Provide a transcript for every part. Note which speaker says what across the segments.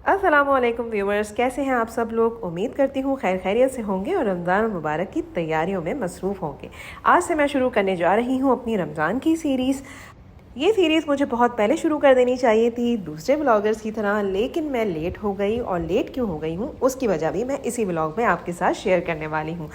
Speaker 1: अस्सलामुअलैकुम व्यूवर्स, कैसे हैं आप सब लोग। उम्मीद करती हूँ खैर खैरियत से होंगे और रमज़ान मुबारक की तैयारियों में मसरूफ़ होंगे। आज से मैं शुरू करने जा रही हूँ अपनी रमज़ान की सीरीज़। ये सीरीज़ मुझे बहुत पहले शुरू कर देनी चाहिए थी दूसरे व्लॉगर्स की तरह, लेकिन मैं लेट हो गई। और लेट क्यों हो गई हूँ उसकी वजह भी मैं इसी व्लॉग में आपके साथ शेयर करने वाली हूँ।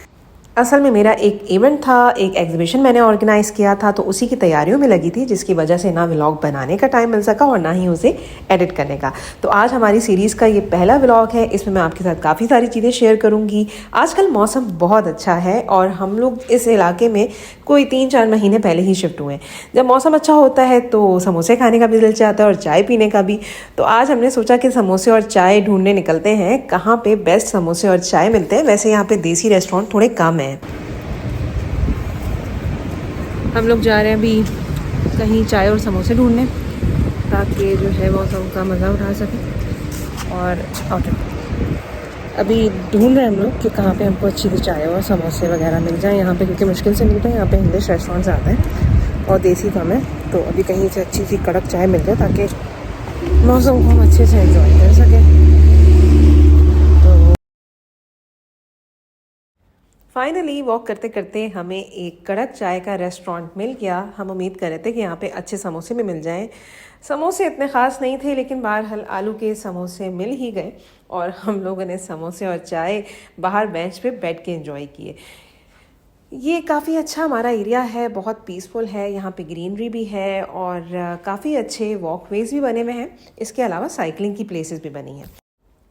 Speaker 1: असल में मेरा एक इवेंट था, एक एग्जीबिशन मैंने ऑर्गेनाइज़ किया था, तो उसी की तैयारियों में लगी थी, जिसकी वजह से ना व्लॉग बनाने का टाइम मिल सका और ना ही उसे एडिट करने का। तो आज हमारी सीरीज़ का ये पहला व्लॉग है, इसमें मैं आपके साथ काफ़ी सारी चीज़ें शेयर करूँगी। आजकल मौसम बहुत अच्छा है और हम लोग इस इलाके में कोई 3-4 महीने पहले ही शिफ्ट हुए हैं। जब मौसम अच्छा होता है तो समोसे खाने का भी दिल चाहता है और चाय पीने का भी। तो आज हमने सोचा कि समोसे और चाय ढूंढने निकलते हैं, कहाँ पे बेस्ट समोसे और चाय मिलते हैं। वैसे यहाँ पे देसी रेस्टोरेंट थोड़े कम हैं। हम लोग जा रहे हैं अभी कहीं चाय और समोसे ढूंढने, ताकि जो है मौसम का मज़ा उठा सकें। और अभी ढूंढ रहे हैं हम लोग कि कहाँ पे हमको अच्छी सी चाय और समोसे वगैरह मिल जाए यहाँ पे, क्योंकि मुश्किल से मिलते हैं। यहाँ पे इंग्लिश रेस्टोरेंट्स आते हैं और देसी कम है। तो अभी कहीं से अच्छी सी कड़क चाय मिल जाए ताकि मौसम को हम अच्छे से एंजॉय कर सकें। फाइनली वॉक करते करते हमें एक कड़क चाय का रेस्टोरेंट मिल गया। हम उम्मीद कर रहे थे कि यहाँ पे अच्छे समोसे भी मिल जाएं। समोसे इतने ख़ास नहीं थे, लेकिन बहरहाल आलू के समोसे मिल ही गए और हम लोगों ने समोसे और चाय बाहर बेंच पे बैठ के एंजॉय किए। ये काफ़ी अच्छा हमारा एरिया है, बहुत पीसफुल है। यहाँ पे ग्रीनरी भी है और काफ़ी अच्छे वॉकवेज भी बने हुए हैं। इसके अलावा साइकिलिंग की प्लेसेस भी बनी हैं।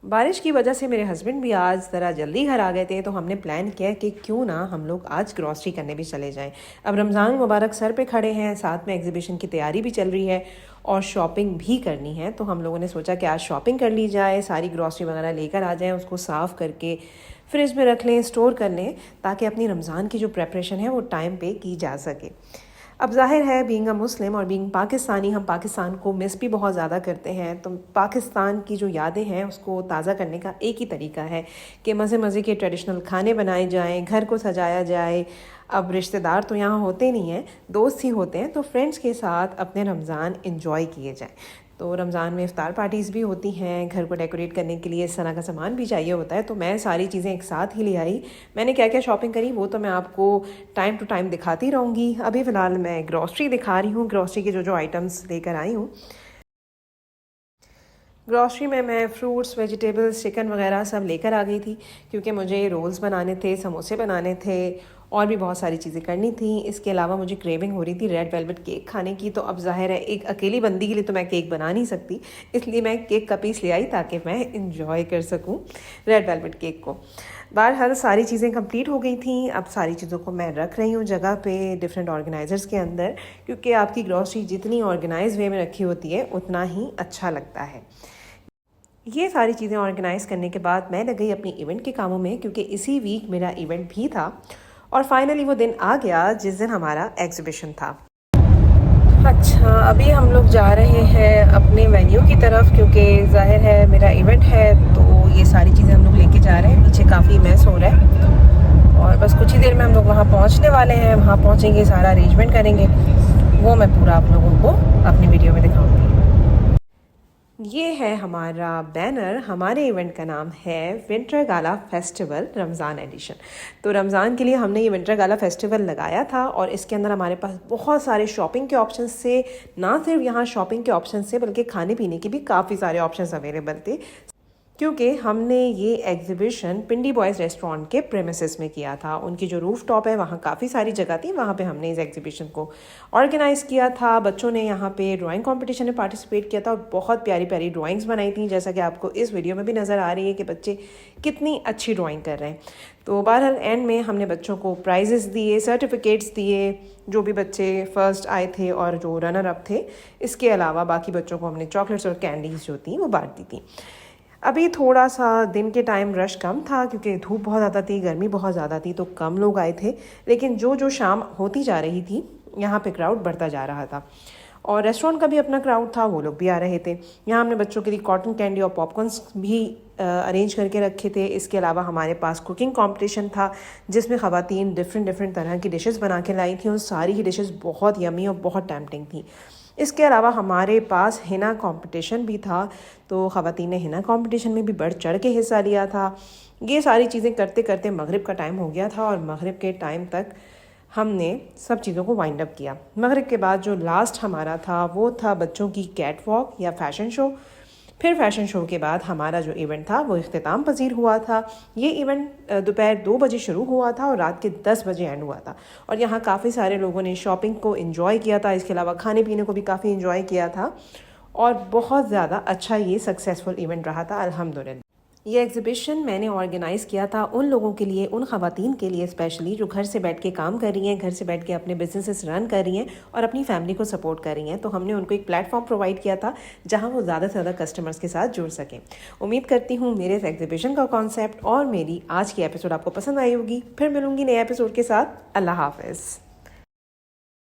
Speaker 1: बारिश की वजह से मेरे हस्बैंड भी आज ज़रा जल्दी घर आ गए थे, तो हमने प्लान किया कि क्यों ना हम लोग आज ग्रॉसरी करने भी चले जाएं। अब रमज़ान मुबारक सर पे खड़े हैं, साथ में एग्जीबिशन की तैयारी भी चल रही है और शॉपिंग भी करनी है। तो हम लोगों ने सोचा कि आज शॉपिंग कर ली जाए, सारी ग्रॉसरी वगैरह लेकर आ जाएं, उसको साफ़ करके फ्रिज में रख लें, स्टोर कर लें, ताकि अपनी रमज़ान की जो प्रेपरेशन है वो टाइम पे की जा सके। अब जाहिर है बीइंग अ मुस्लिम और बीइंग पाकिस्तानी, हम पाकिस्तान को मिस भी बहुत ज़्यादा करते हैं। तो पाकिस्तान की जो यादें हैं उसको ताज़ा करने का एक ही तरीका है कि मज़े मज़े के ट्रेडिशनल खाने बनाए जाएं, घर को सजाया जाए। अब रिश्तेदार तो यहाँ होते नहीं हैं, दोस्त ही होते हैं, तो फ्रेंड्स के साथ अपने रमज़ान इंजॉय किए जाएं। तो रमज़ान में इफ़्तार पार्टीज़ भी होती हैं, घर को डेकोरेट करने के लिए इस तरह का सामान भी चाहिए होता है। तो मैं सारी चीज़ें एक साथ ही ले आई। मैंने क्या क्या शॉपिंग करी वो तो मैं आपको टाइम टू टाइम दिखाती रहूँगी। अभी फ़िलहाल मैं ग्रॉसरी दिखा रही हूँ, ग्रॉसरी के जो जो आइटम्स लेकर आई हूँ। ग्रॉसरी में मैं फ्रूट्स, वेजिटेबल्स, चिकन वगैरह सब लेकर आ गई थी, क्योंकि मुझे रोल्स बनाने थे, समोसे बनाने थे और भी बहुत सारी चीज़ें करनी थी। इसके अलावा मुझे क्रेविंग हो रही थी रेड वेलवेट केक खाने की। तो अब जाहिर है एक अकेली बंदी के लिए तो मैं केक बना नहीं सकती, इसलिए मैं केक का पीस ले आई ताकि मैं इंजॉय कर सकूं रेड वेलवेट केक को। बहरहाल सारी चीज़ें कंप्लीट हो गई थी। अब सारी चीज़ों को मैं रख रही हूँ जगह पे डिफरेंट ऑर्गेनाइज़र्स के अंदर, क्योंकि आपकी ग्रॉसरी जितनी ऑर्गेनाइज वे में रखी होती है उतना ही अच्छा लगता है। ये सारी चीज़ें ऑर्गेनाइज़ करने के बाद मैं लग गई अपनी इवेंट के कामों में, क्योंकि इसी वीक मेरा इवेंट भी था और फाइनली वो दिन आ गया जिस दिन हमारा एग्जीबिशन था। अच्छा, अभी हम लोग जा रहे हैं अपने वेन्यू की तरफ, क्योंकि जाहिर है मेरा इवेंट है, तो ये सारी चीज़ें हम लोग लेके जा रहे हैं। पीछे काफ़ी मैस हो रहा है और बस कुछ ही देर में हम लोग वहाँ पहुँचने वाले हैं। वहाँ पहुँचेंगे, सारा अरेंजमेंट करेंगे, वो मैं पूरा आप लोगों को अपनी वीडियो में दिखाऊँगी। ये है हमारा बैनर। हमारे इवेंट का नाम है विंटर गाला फेस्टिवल रमज़ान एडिशन। तो रमज़ान के लिए हमने ये विंटर गाला फेस्टिवल लगाया था और इसके अंदर हमारे पास बहुत सारे शॉपिंग के ऑप्शंस थे। ना सिर्फ यहाँ शॉपिंग के ऑप्शंस थे, बल्कि खाने पीने के भी काफ़ी सारे ऑप्शंस अवेलेबल थे, क्योंकि हमने ये एग्जीबिशन पिंडी बॉयज़ रेस्टोरेंट के प्रेमिसेस में किया था। उनकी जो रूफ टॉप है वहाँ काफ़ी सारी जगह थी, वहाँ पे हमने इस एग्जीबिशन को ऑर्गेनाइज़ किया था। बच्चों ने यहाँ पे ड्राइंग कंपटीशन में पार्टिसिपेट किया था और बहुत प्यारी प्यारी ड्राइंग्स बनाई थी, जैसा कि आपको इस वीडियो में भी नज़र आ रही है कि बच्चे कितनी अच्छी ड्राइंग कर रहे हैं। तो बहरहाल एंड में हमने बच्चों को प्राइजेस दिए, सर्टिफिकेट्स दिए, जो भी बच्चे फर्स्ट आए थे और जो रनर अप थे। इसके अलावा बाकी बच्चों को हमने चॉकलेट्स और कैंडीज़ जो थी वो बांट दी थी। अभी थोड़ा सा दिन के टाइम रश कम था, क्योंकि धूप बहुत ज़्यादा थी, गर्मी बहुत ज़्यादा थी, तो कम लोग आए थे। लेकिन जो जो शाम होती जा रही थी यहाँ पे क्राउड बढ़ता जा रहा था और रेस्टोरेंट का भी अपना क्राउड था, वो लोग भी आ रहे थे। यहाँ हमने बच्चों के लिए कॉटन कैंडी और पॉपकॉर्न्स भी अरेंज करके रखे थे। इसके अलावा हमारे पास कुकिंग कंपटीशन था, जिसमें ख़वातीन डिफरेंट तरह की डिशेस बना के लाई थी और सारी ही डिशेस बहुत यमी और बहुत टेम्पटिंग थी। इसके अलावा हमारे पास हिना कंपटीशन भी था, तो ख़वातीन ने हिना कंपटीशन में भी बढ़ चढ़ के हिस्सा लिया था। ये सारी चीज़ें करते करते मगरिब का टाइम हो गया था और मगरिब के टाइम तक हमने सब चीज़ों को वाइंड अप किया। मगरिब के बाद जो लास्ट हमारा था वो था बच्चों की कैट वॉक या फ़ैशन शो। फिर फ़ैशन शो के बाद हमारा जो इवेंट था वो इख्तिताम पजीर हुआ था। ये इवेंट दोपहर 2 बजे शुरू हुआ था और रात के 10 बजे एंड हुआ था। और यहाँ काफ़ी सारे लोगों ने शॉपिंग को एंजॉय किया था, इसके अलावा खाने पीने को भी काफ़ी एंजॉय किया था और बहुत ज़्यादा अच्छा ये सक्सेसफुल इवेंट रहा था अल्हम्दुलिल्लाह। ये एग्ज़िबिशन मैंने ऑर्गेनाइज़ किया था उन लोगों के लिए, उन ख़वातीन के लिए स्पेशली, जो घर से बैठ के काम कर रही हैं, घर से बैठ के अपने बिजनेसेस रन कर रही हैं और अपनी फैमिली को सपोर्ट कर रही हैं। तो हमने उनको एक प्लेटफॉर्म प्रोवाइड किया था जहां वो ज़्यादा से ज़्यादा कस्टमर्स के साथ जुड़ सकें। उम्मीद करती हूँ मेरे इस एग्ज़िबिशन का कॉन्सेप्ट और मेरी आज की एपिसोड आपको पसंद आई होगी। फिर मिलूंगी नए एपिसोड के साथ। अल्लाह हाफ़िज़।